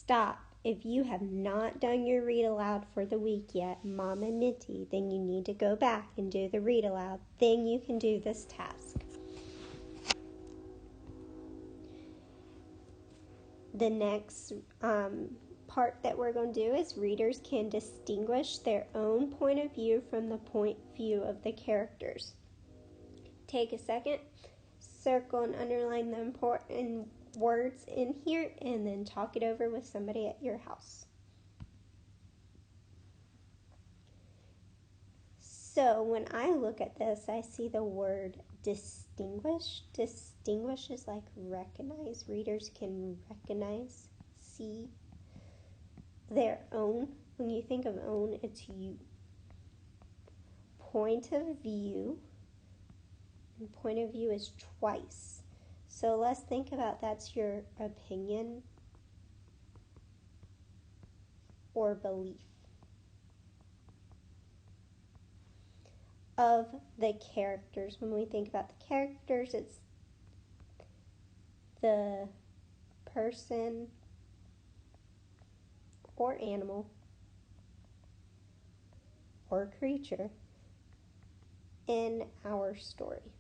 stop. If you have not done your read aloud for the week yet, Mama Minty, then you need to go back and do the read aloud. Then you can do this task. The next part that we're going to do is readers can distinguish their own point of view from the point of view of the characters. Take a second, circle and underline the important words in here, and then talk it over with somebody at your house. So when I look at this, I see the word distinguish. Distinguish is like recognize. Readers can recognize, see their own. When you think of own, it's you. Point of view, and point of view is twice. So let's think about that's your opinion or belief of the characters. When we think about the characters, it's the person or animal or creature in our story.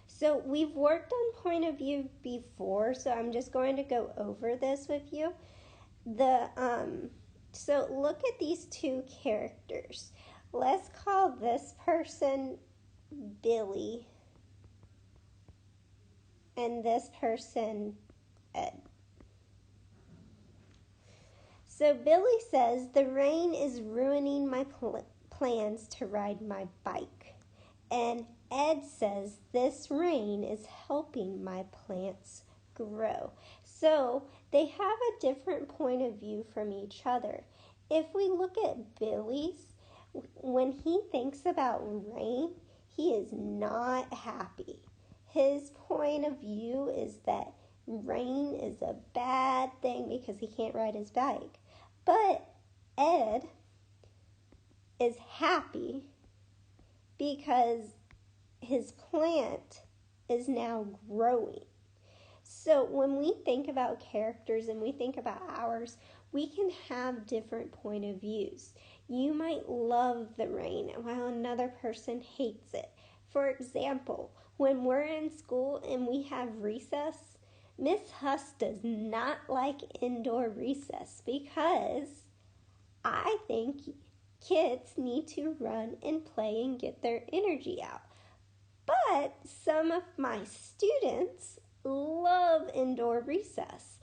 So we've worked on point of view before, so I'm just going to go over this with you. So look at these two characters. Let's call this person Billy and this person Ed. So Billy says, the rain is ruining my plans to ride my bike. And Ed says, this rain is helping my plants grow. So they have a different point of view from each other. If we look at Billy's, when he thinks about rain, he is not happy. His point of view is that rain is a bad thing because he can't ride his bike. But Ed is happy because his plant is now growing. So when we think about characters and we think about ours, we can have different point of views. You might love the rain while another person hates it. For example, when we're in school and we have recess, Miss Huss does not like indoor recess because I think kids need to run and play and get their energy out. But some of my students love indoor recess,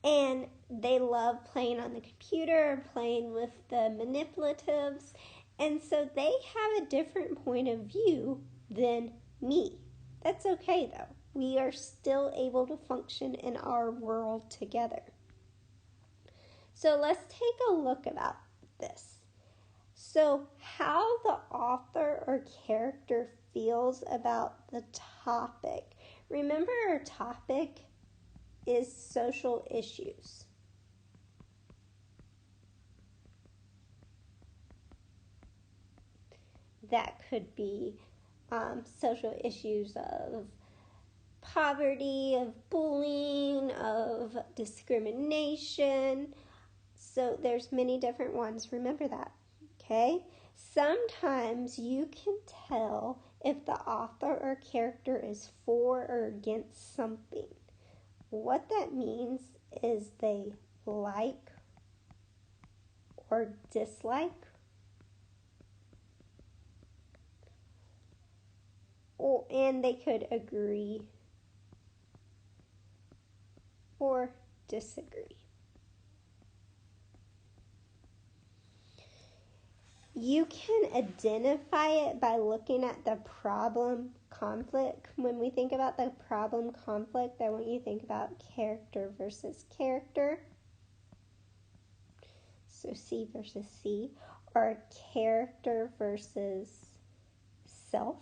and they love playing on the computer, playing with the manipulatives, and so they have a different point of view than me. That's okay though. We are still able to function in our world together. So let's take a look about this. So how the author or character feels about the topic. Remember, our topic is social issues. That could be social issues of poverty, of bullying, of discrimination. So there's many different ones. Remember that, okay? Sometimes you can tell if the author or character is for or against something. What that means is they like or dislike, and they could agree or disagree. You can identify it by looking at the problem conflict. When we think about the problem conflict, I want you to think about character versus character. So C versus C, or character versus self.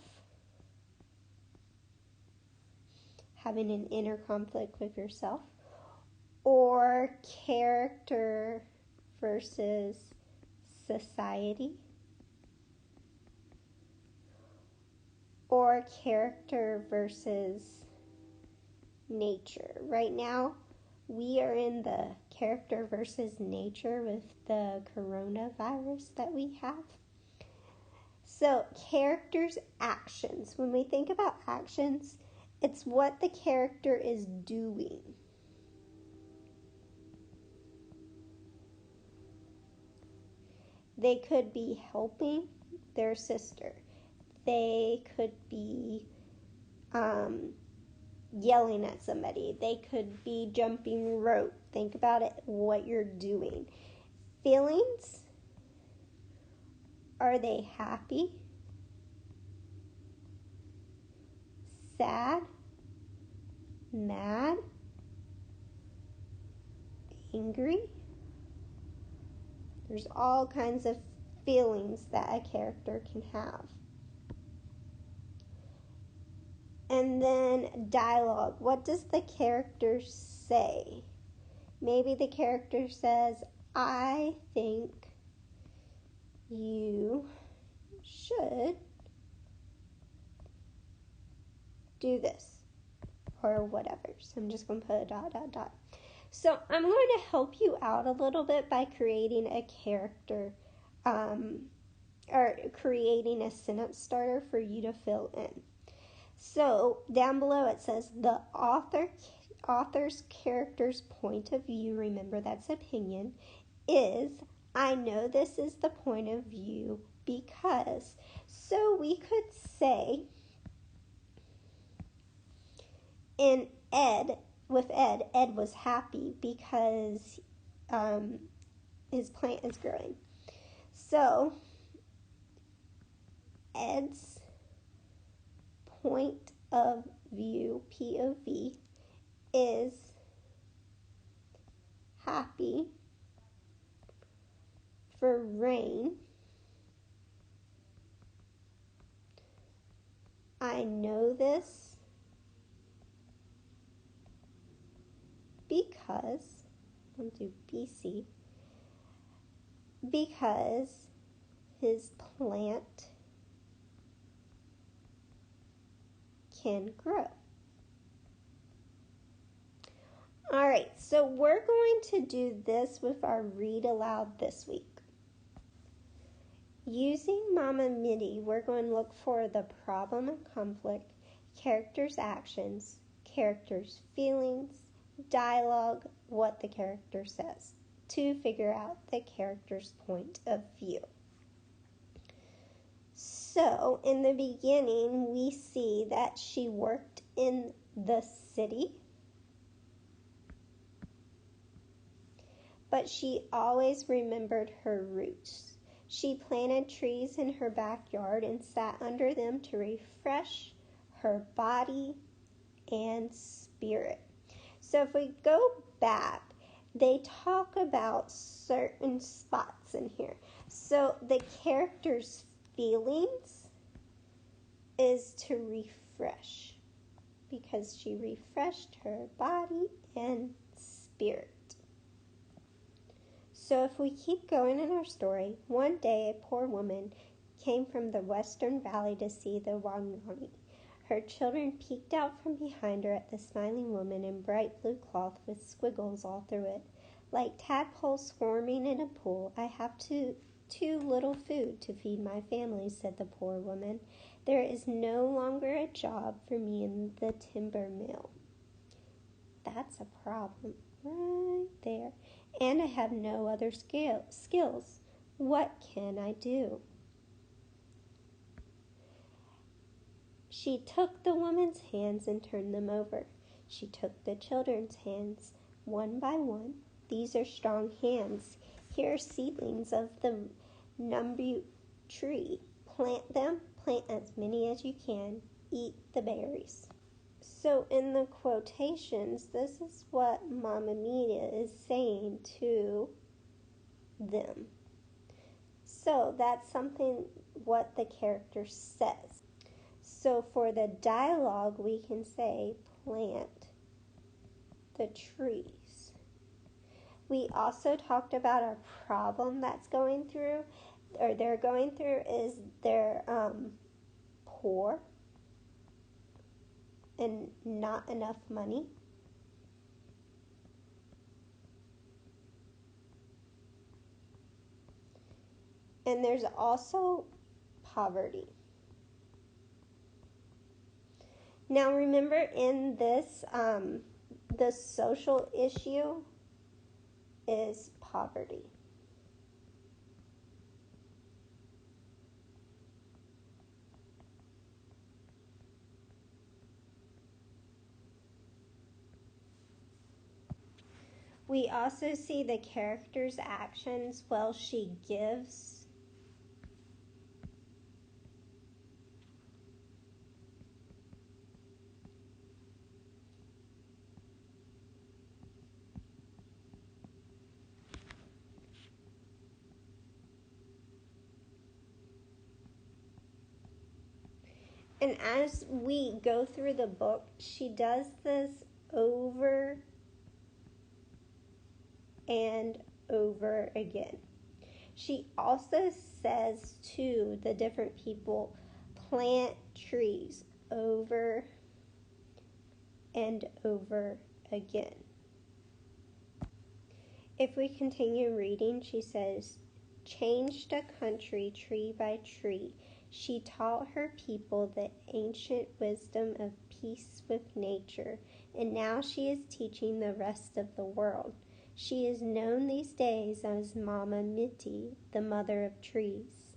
Having an inner conflict with yourself. Or character versus society. Or character versus nature. Right now, we are in the character versus nature with the coronavirus that we have. So, characters' actions. When we think about actions, it's what the character is doing. They could be helping their sister. They could be yelling at somebody. They could be jumping rope. Think about it, what you're doing. Feelings. Are they happy? Sad? Mad? Angry? There's all kinds of feelings that a character can have. And then dialogue. What does the character say? Maybe the character says, I think you should do this, or whatever. So I'm just going to put a ... So I'm going to help you out a little bit by creating a character, or creating a sentence starter for you to fill in. So down below it says the author's character's point of view, remember that's opinion, is, I know this is the point of view because. So we could say Ed was happy because his plant is growing. So Ed's point of view, POV, is happy for rain. I know this because, I'll do BC, because his plant can grow. All right, so we're going to do this with our read aloud this week. Using Mama Midi, we're going to look for the problem and conflict, characters' actions, characters' feelings, dialogue, what the character says, to figure out the character's point of view. So, in the beginning, we see that she worked in the city, but she always remembered her roots. She planted trees in her backyard and sat under them to refresh her body and spirit. So if we go back, they talk about certain spots in here. So the character's feelings is to refresh because she refreshed her body and spirit. So if we keep going in our story, one day a poor woman came from the western valley to see the Wangani. Her children peeked out from behind her at the smiling woman in bright blue cloth with squiggles all through it. Like tadpoles swarming in a pool, I have too little food to feed my family, said the poor woman. There is no longer a job for me in the timber mill. That's a problem right there. And I have no other skills. What can I do? She took the woman's hands and turned them over. She took the children's hands one by one. These are strong hands. Here are seedlings of the numbu tree. Plant them. Plant as many as you can. Eat the berries. So in the quotations, this is what Mama Mia is saying to them. So that's something what the character says. So for the dialogue, we can say plant the trees. We also talked about a problem that's going through, or they're going through, is they're poor. and not enough money. And there's also poverty. Now remember, in this, the social issue is poverty. We also see the character's actions while she gives. And as we go through the book, she does this over and over again. She also says to the different people, plant trees over and over again. If we continue reading, she says, changed a country tree by tree. She taught her people the ancient wisdom of peace with nature, and now she is teaching the rest of the world. She is known these days as Mama Miti, the mother of trees.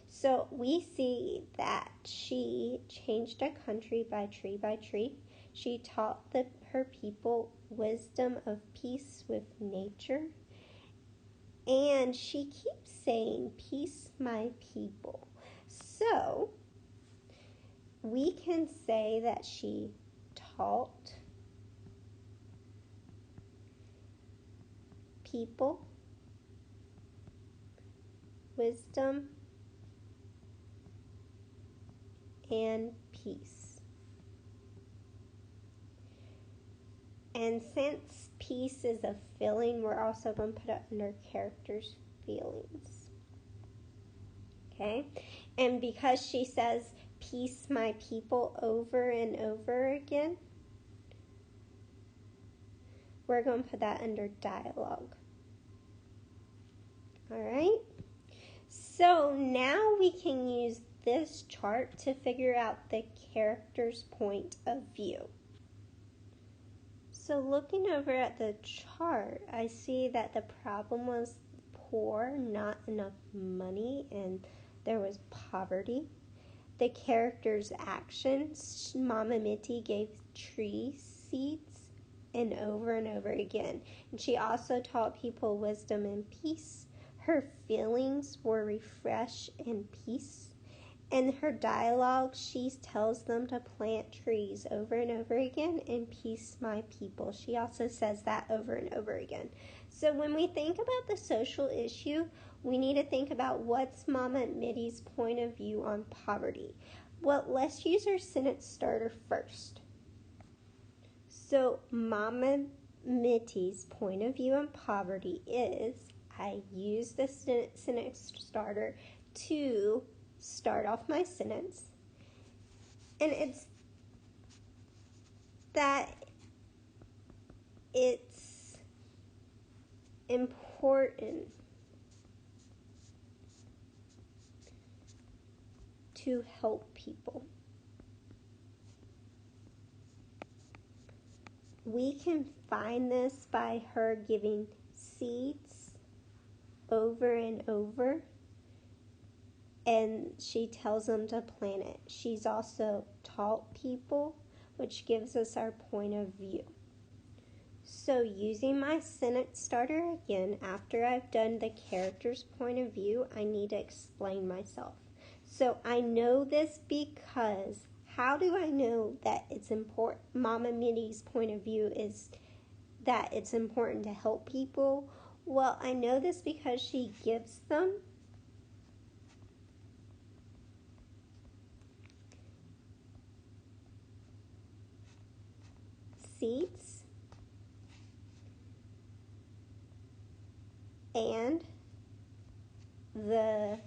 So we see that she changed a country by tree by tree. She taught her people wisdom of peace with nature. And she keeps saying, peace, my people. So we can say that she taught people wisdom and peace. And since peace is a feeling, we're also going to put it under characters' feelings. Okay? And because she says, peace, my people, over and over again, we're going to put that under dialogue. All right? So now we can use this chart to figure out the character's point of view. So looking over at the chart, I see that the problem was poor, not enough money, and there was poverty. The character's actions, Mama Miti gave tree seeds and over again. And she also taught people wisdom and peace. Her feelings were refresh and peace. In her dialogue, she tells them to plant trees over and over again and peace my people. She also says that over and over again. So when we think about the social issue, we need to think about what's Mama Miti's point of view on poverty. Well, let's use our sentence starter first. So Mama Miti's point of view on poverty is, I use the sentence starter to start off my sentence, and it's that it's important to help people. We can find this by her giving seeds over and over, and she tells them to plant it. She's also taught people, which gives us our point of view. So using my sentence starter again, after I've done the character's point of view, I need to explain myself. So I know this because, how do I know that it's important? Mama Miti's point of view is that it's important to help people. Well, I know this because she gives them seeds and the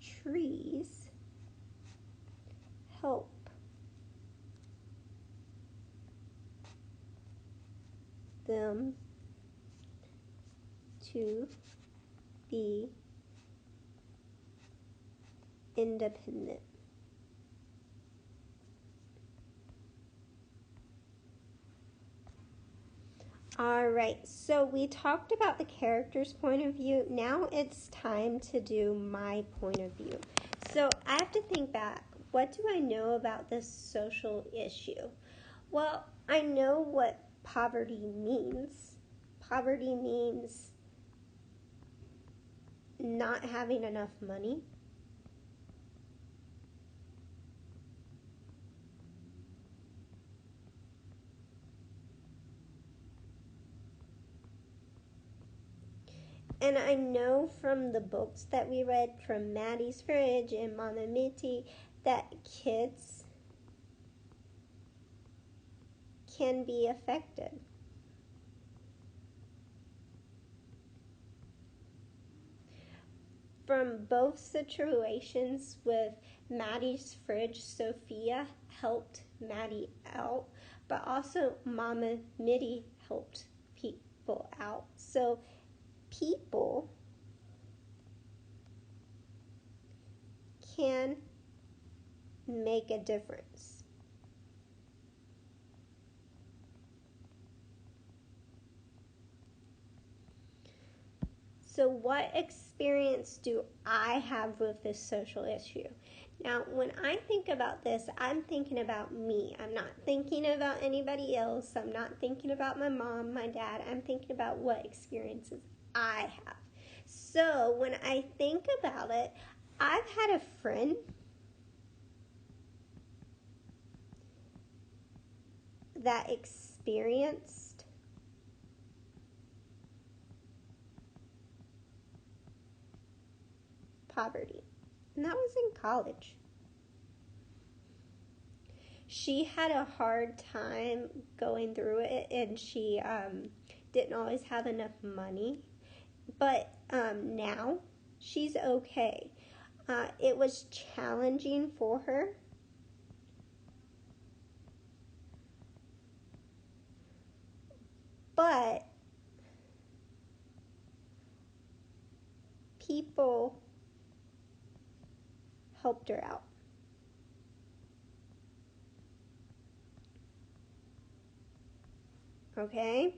trees help them to be independent. All right, so we talked about the character's point of view. Now it's time to do my point of view. So I have to think back. What do I know about this social issue? Well, I know what poverty means. Poverty means not having enough money. And I know from the books that we read from Maddie's Fridge and Mama Mitty that kids can be affected. From both situations with Maddie's Fridge, Sophia helped Maddie out, but also Mama Mitty helped people out. So people can make a difference. So what experience do I have with this social issue? Now, when I think about this, I'm thinking about me. I'm not thinking about anybody else. I'm not thinking about my mom, my dad. I'm thinking about what experiences I have. So when I think about it, I've had a friend that experienced poverty, and that was in college. She had a hard time going through it, and she didn't always have enough money, but now she's okay. It was challenging for her, but people helped her out. Okay?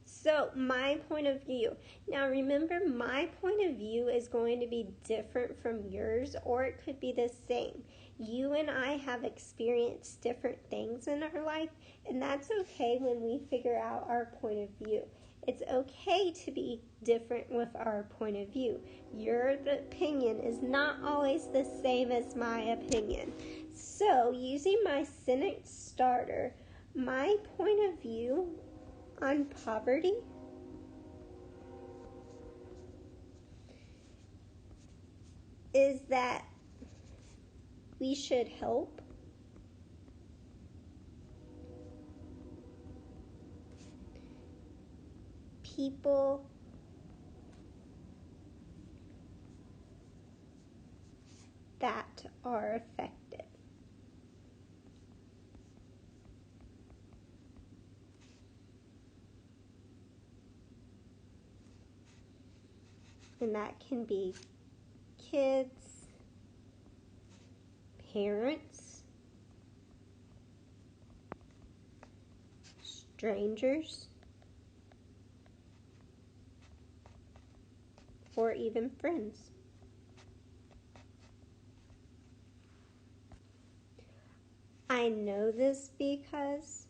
So my point of view. Now remember, my point of view is going to be different from yours, or it could be the same. You and I have experienced different things in our life, and that's okay when we figure out our point of view. It's okay to be different with our point of view. Your opinion is not always the same as my opinion. So using my sentence starter, my point of view on poverty is that we should help people that are affected. And that can be kids, parents, strangers, or even friends. I know this because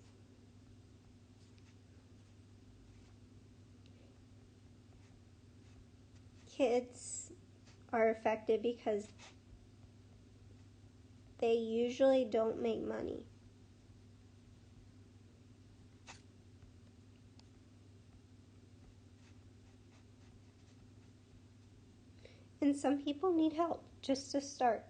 kids are affected because they usually don't make money. And some people need help just to start.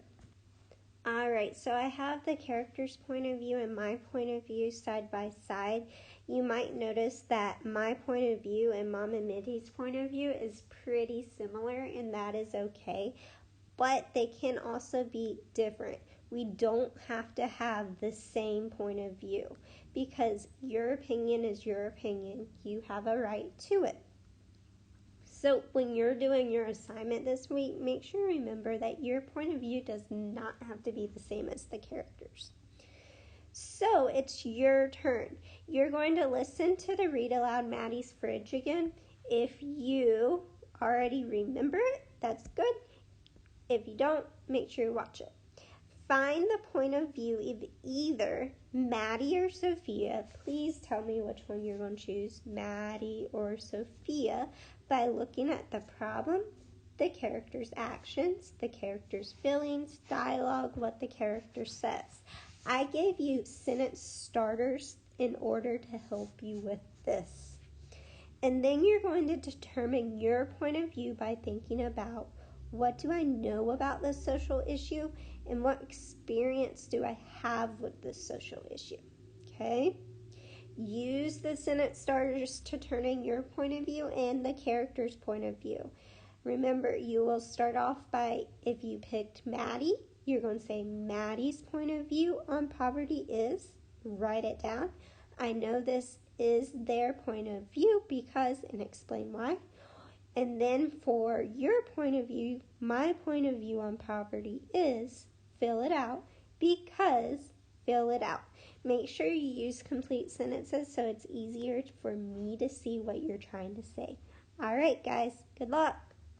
Alright, so I have the character's point of view and my point of view side by side. You might notice that my point of view and Mom and Mitty's point of view is pretty similar, and that is okay. But they can also be different. We don't have to have the same point of view because your opinion is your opinion. You have a right to it. So when you're doing your assignment this week, make sure you remember that your point of view does not have to be the same as the characters. So it's your turn. You're going to listen to the Read Aloud Maddie's Fridge again. If you already remember it, that's good. If you don't, make sure you watch it. Find the point of view of either Maddie or Sophia. Please tell me which one you're going to choose, Maddie or Sophia, by looking at the problem, the character's actions, the character's feelings, dialogue, what the character says. I gave you sentence starters in order to help you with this. And then you're going to determine your point of view by thinking about, what do I know about this social issue and what experience do I have with this social issue? Okay? Use the sentence starters to turn in your point of view and the character's point of view. Remember, you will start off by, if you picked Maddie, you're going to say Maddie's point of view on poverty is, write it down. I know this is their point of view because, and explain why. And then for your point of view, my point of view on poverty is, fill it out because, fill it out. Make sure you use complete sentences so it's easier for me to see what you're trying to say. All right, guys, good luck.